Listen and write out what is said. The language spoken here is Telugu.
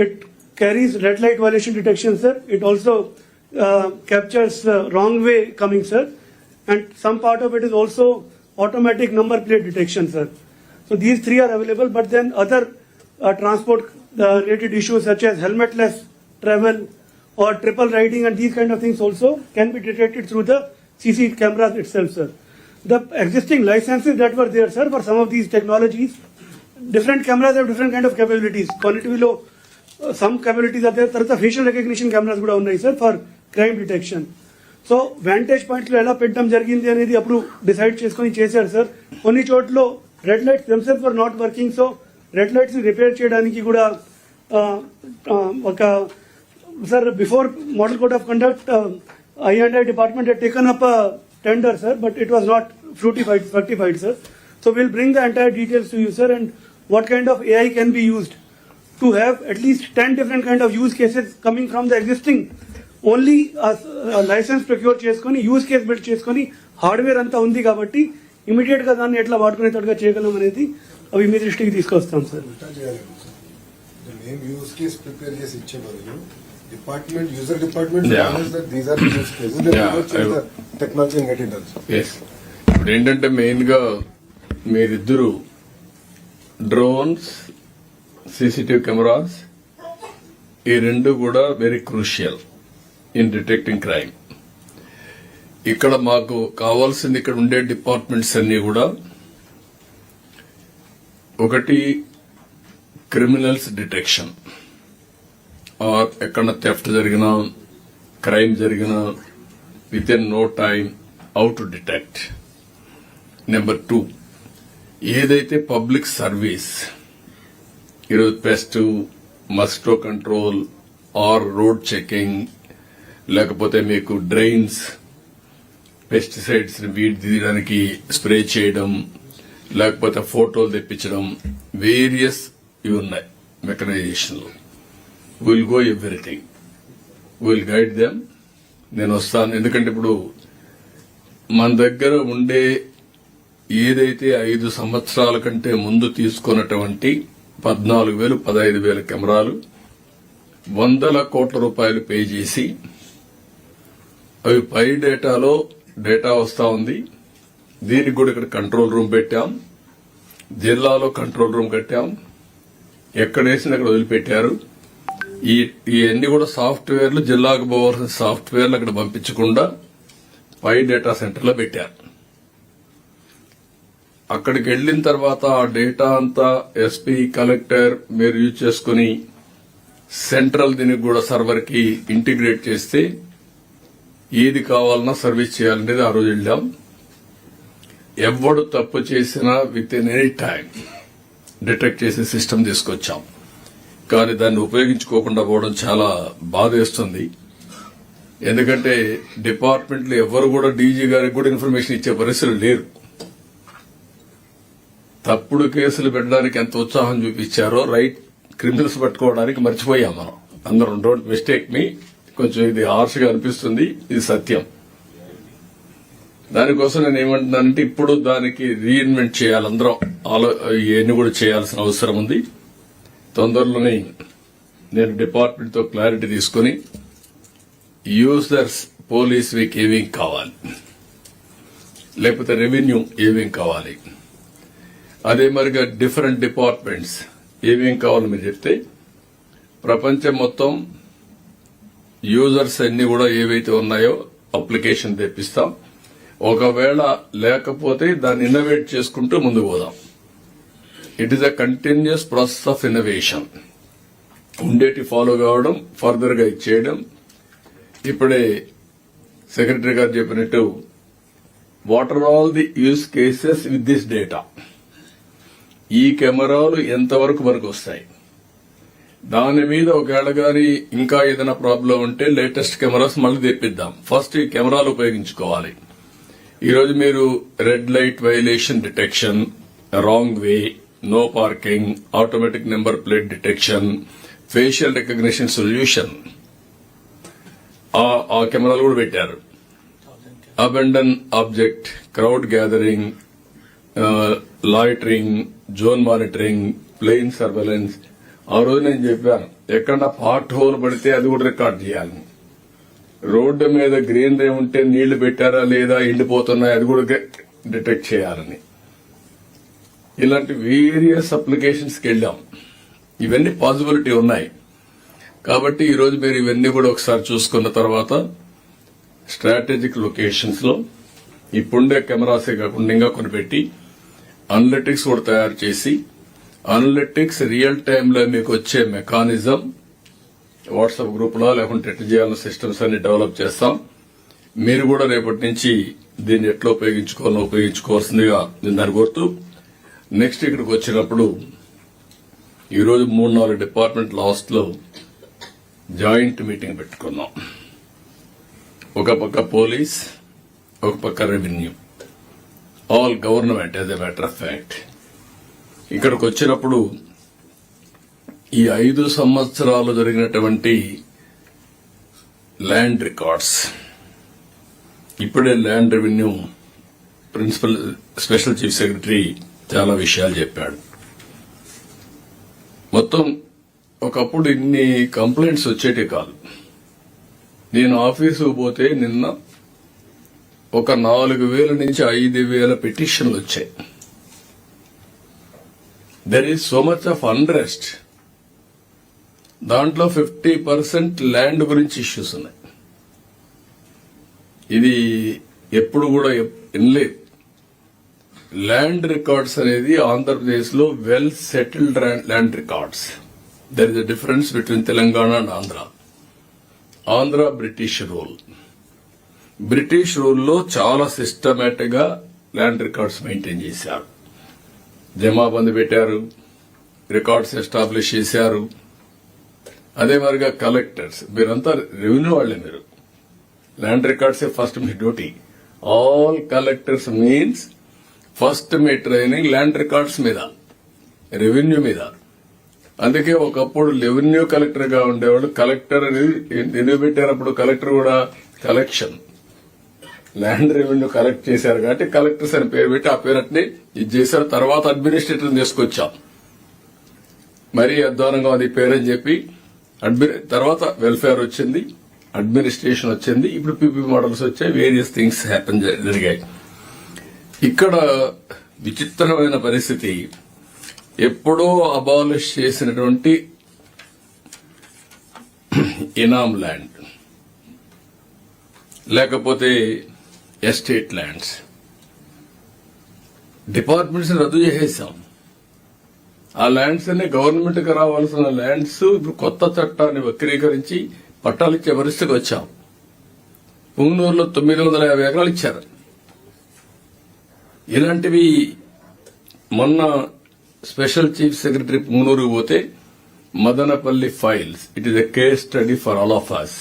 it carries red light violation detection, sir. It also captures wrong way coming, sir. And some part of it is also automatic number plate detection, sir. So these three are available, but then other transport related issues such as helmetless travel or triple riding and these kind of things also can be detected through the CC cameras itself, sir. The existing licenses that were there, sir, for some of these technologies, different cameras have different kind of capabilities. Quality below, some capabilities are there. Tarata facial recognition cameras kuda unnai, sir, for crime detection. So Vantage point లో ఎలా పెట్టడం జరిగింది అనేది అప్పుడు డిసైడ్ చేసుకుని చేశారు సార్. కొన్ని చోట్ల red lights themself for not working, so red lights ని రిపేర్ చేయడానికి కూడా ఒక sir before model code of conduct I&I department had taken up a tender, sir, but it was not fructified, sir. So we'll bring the entire details to you, sir, and what kind of AI can be used to have at least 10 different kind of use cases coming from the existing. Only licence procure చేసుకుని యూజ్ కేస్ బిల్డ్ చేసుకుని హార్డ్వేర్ అంతా ఉంది కాబట్టి ఇమీడియట్ గా దాన్ని ఎట్లా వాడుకునేటట్టుగా చేయగలం అనేది అవి మీ దృష్టికి తీసుకొస్తాం సార్. ఇప్పుడు ఏంటంటే మెయిన్ గా మీరిద్దరు డ్రోన్స్, సీసీటీవీ కెమెరాస్ ఈ రెండు కూడా very crucial in detecting crime. ఇక్కడ మాకు కావాల్సింది ఇక్కడ ఉండే డిపార్ట్మెంట్స్ అన్ని కూడా ఒకటి క్రిమినల్స్ డిటెక్షన్ ఆర్ ఎక్కడ థెఫ్ట్ జరిగినా క్రైమ్ జరిగినా within no time how to detect. Number 2 ఏదైతే పబ్లిక్ సర్వీస్ ఈరోజు pest, mosquito control or road checking, లేకపోతే మీకు డ్రైన్స్ పెస్టిసైడ్స్ ని వీడి తీయడానికి స్ప్రే చేయడం, లేకపోతే ఫోటోలు తెప్పించడం, వేరియస్ ఇవి ఉన్నాయి మెకనైజేషన్ లో. Will go everything, will guide them. నేను వస్తాను, ఎందుకంటే ఇప్పుడు మన దగ్గర ఉండే ఏదైతే 5 సంవత్సరాల కంటే ముందు తీసుకున్నటువంటి 14,000, 15,000 కెమెరాలు 100 కోట్ల రూపాయలు పే చేసి అవి పై డేటాలో డేటా వస్తా ఉంది. దీనికి కూడా ఇక్కడ కంట్రోల్ రూమ్ పెట్టాం, జిల్లాలో కంట్రోల్ రూమ్ కట్టాం, ఎక్కడ వేసిన అక్కడ వదిలిపెట్టారు. ఇవన్నీ కూడా సాఫ్ట్వేర్లు, జిల్లాకు పోవాల్సిన సాఫ్ట్వేర్లు అక్కడ పంపించకుండా పై డేటా సెంటర్లో పెట్టారు. అక్కడికి వెళ్లిన తర్వాత ఆ డేటా అంతా ఎస్పీ, కలెక్టర్ మీరు యూజ్ చేసుకుని సెంట్రల్ దీనికి కూడా సర్వర్ కి ఇంటిగ్రేట్ చేస్తే ఏది కావాలన్నా సర్వీస్ చేయాలనేది ఆ రోజు వెళ్ళాం. ఎవడు తప్పు చేసినా with in any time detect చేసే సిస్టమ్ తీసుకొచ్చాం. కానీ దాన్ని ఉపయోగించుకోకుండా పోవడం చాలా బాధేస్తుంది. ఎందుకంటే డిపార్ట్మెంట్లో ఎవరు కూడా డీజీ గారికి కూడా ఇన్ఫర్మేషన్ ఇచ్చే పరిస్థితులు లేరు. తప్పుడు కేసులు పెట్టడానికి ఎంత ఉత్సాహం చూపించారో రైట్ క్రిమినల్స్ పట్టుకోవడానికి మర్చిపోయాం మనం అందరం. డోంట్ మిస్టేక్ మీ, కొంచెం ఇది హార్ష్ గా అనిపిస్తుంది, ఇది సత్యం. దానికోసం నేను ఏమంటున్నానంటే ఇప్పుడు దానికి రీఇన్వెంట్ చేయాలి, అందరం ఇవన్నీ కూడా చేయాల్సిన అవసరం ఉంది. తొందరలోనే నేను డిపార్ట్మెంట్ తో క్లారిటీ తీసుకుని యూజర్స్ పోలీస్ వీక్ ఏమేం కావాలి, లేకపోతే రెవెన్యూ ఏమేం కావాలి, అదే మరిగా డిఫరెంట్ డిపార్ట్మెంట్స్ ఏమేం కావాలో మీరు చెప్తే ప్రపంచం మొత్తం యూజర్స్ అన్ని కూడా ఏవైతే ఉన్నాయో అప్లికేషన్ తెప్పిస్తాం. ఒకవేళ లేకపోతే దాన్ని ఇన్నోవేట్ చేసుకుంటూ ముందుకు పోదాం. It is a continuous process of innovation. ఉండేటి ఫాలో కావడం, ఫర్దర్ గా ఇచ్చేయడం. ఇప్పుడే సెక్రటరీ గారు చెప్పినట్టు what are all the use cases with this data, ఈ కెమెరాలు ఎంతవరకు వరకు వస్తాయి, దాని మీద ఒకవేళ గాని ఇంకా ఏదైనా ప్రాబ్లం ఉంటే లేటెస్ట్ కెమెరాస్ మళ్ళీ తెప్పిద్దాం. ఫస్ట్ ఈ కెమెరాలు ఉపయోగించుకోవాలి. ఈరోజు మీరు red light violation detection, wrong way, no parking, automatic number plate detection, facial recognition solution ఆ కెమెరాలు కూడా పెట్టారు. Abandon object, crowd gathering, loitering, zone monitoring, plane surveillance. ఆ రోజు నేను చెప్పాను ఎక్కడ పార్ట్ హోల్ పడితే అది కూడా రికార్డ్ చేయాలి. రోడ్డు మీద గ్రీనరీ ఉంటే నీళ్లు పెట్టారా లేదా, ఎండిపోతున్నాయి, అది కూడా డిటెక్ట్ చేయాలని. ఇలాంటి వేరియస్ అప్లికేషన్స్కి వెళ్ళాం. ఇవన్నీ పాసిబిలిటీ ఉన్నాయి. కాబట్టి ఈరోజు మీరు ఇవన్నీ కూడా ఒకసారి చూసుకున్న తర్వాత స్ట్రాటజిక్ లొకేషన్స్ లో ఇప్పుండే కెమెరాసే కాకుండా ఇంకా కొన్ని పెట్టి అనలిటిక్స్ కూడా తయారు చేసి, అనలిటిక్స్ రియల్ టైంలో మీకు వచ్చే మెకానిజం వాట్సాప్ గ్రూప్ లో లేకుంటే ఎట్లా చేయాలన్న సిస్టమ్స్ అన్ని డెవలప్ చేస్తాం. మీరు కూడా రేపటి నుంచి దీన్ని ఎట్లా ఉపయోగించుకోవాల్సిందిగా నేను కోరుతూ, నెక్స్ట్ ఇక్కడికి వచ్చినప్పుడు ఈరోజు 3-4 డిపార్ట్మెంట్ లాస్ట్ లో జాయింట్ మీటింగ్ పెట్టుకున్నాం. ఒక పక్క పోలీస్, ఒక పక్క revenue, all government as a matter of fact. ఇక్కడికి వచ్చినప్పుడు ఈ 5 సంవత్సరాలు జరిగినటువంటి ల్యాండ్ రికార్డ్స్, ఇప్పుడే land revenue principal special chief secretary చాలా విషయాలు చెప్పాడు. మొత్తం ఒకప్పుడు ఇన్ని కంప్లైంట్స్ వచ్చేటి కాదు. నేను ఆఫీసుకు పోతే నిన్న ఒక 4,000 నుంచి 5,000 పిటిషన్లు వచ్చాయి. There is so much of unrest. దాంట్లో 50% ల్యాండ్ గురించి ఇష్యూస్ ఉన్నాయి. ఇది ఎప్పుడు కూడా వినలేదు. ల్యాండ్ రికార్డ్స్ అనేది ఆంధ్రప్రదేశ్ లో well settled land records. There is a difference between Telangana and Andhra. Andhra British rule. British రూల్లో చాలా సిస్టమేటిక్ గా ల్యాండ్ రికార్డ్స్ మెయింటైన్ చేశారు. జమాబందీ పెట్టారు, రికార్డ్స్ ఎస్టాబ్లిష్ చేశారు. అదే మరిగా కలెక్టర్స్, మీరంతా రెవెన్యూ వాళ్లే. మీరు ల్యాండ్ రికార్డ్స్ ఫస్ట్ మీ duty. All collectors means first మీ ట్రైనింగ్ ల్యాండ్ రికార్డ్స్ మీద, రెవెన్యూ మీద. అందుకే ఒకప్పుడు రెవెన్యూ కలెక్టర్ గా ఉండేవాడు. కలెక్టర్ ఎందుకు పెట్టారు అప్పుడు? కలెక్టర్ కూడా కలెక్షన్, ల్యాండ్ రెవెన్యూ కలెక్ట్ చేశారు కాబట్టి కలెక్టర్స్ అని పేరు పెట్టి ఆ పేరు అట్నే ఇది చేశారు. తర్వాత అడ్మినిస్ట్రేటర్ తీసుకొచ్చాం. మరీ అధ్వానంగా అది పేరని చెప్పి తర్వాత వెల్ఫేర్ వచ్చింది, అడ్మినిస్ట్రేషన్ వచ్చింది, ఇప్పుడు పీపీ మోడల్స్ వచ్చాయి, వేరియస్ థింగ్స్ హ్యాపెన్ జరిగాయి. ఇక్కడ విచిత్రమైన పరిస్థితి, ఎప్పుడో అబాలిష్ చేసినటువంటి ఇనాం ల్యాండ్ లేకపోతే ఎస్టేట్ ల్యాండ్స్ డిపార్ట్మెంట్స్ రద్దు చేసేసాం. ఆ ల్యాండ్స్ అన్ని గవర్నమెంట్ కి రావాల్సిన ల్యాండ్స్ ఇప్పుడు కొత్త చట్టాన్ని వక్రీకరించి పట్టాలిచ్చే పరిస్థితికి వచ్చాం. పుంగనూరులో 950 ఎకరాలు ఇచ్చారు. ఇలాంటివి మొన్న స్పెషల్ చీఫ్ సెక్రటరీ పుంగనూరుకు పోతే Madanapalle files, it is a case study for all of us.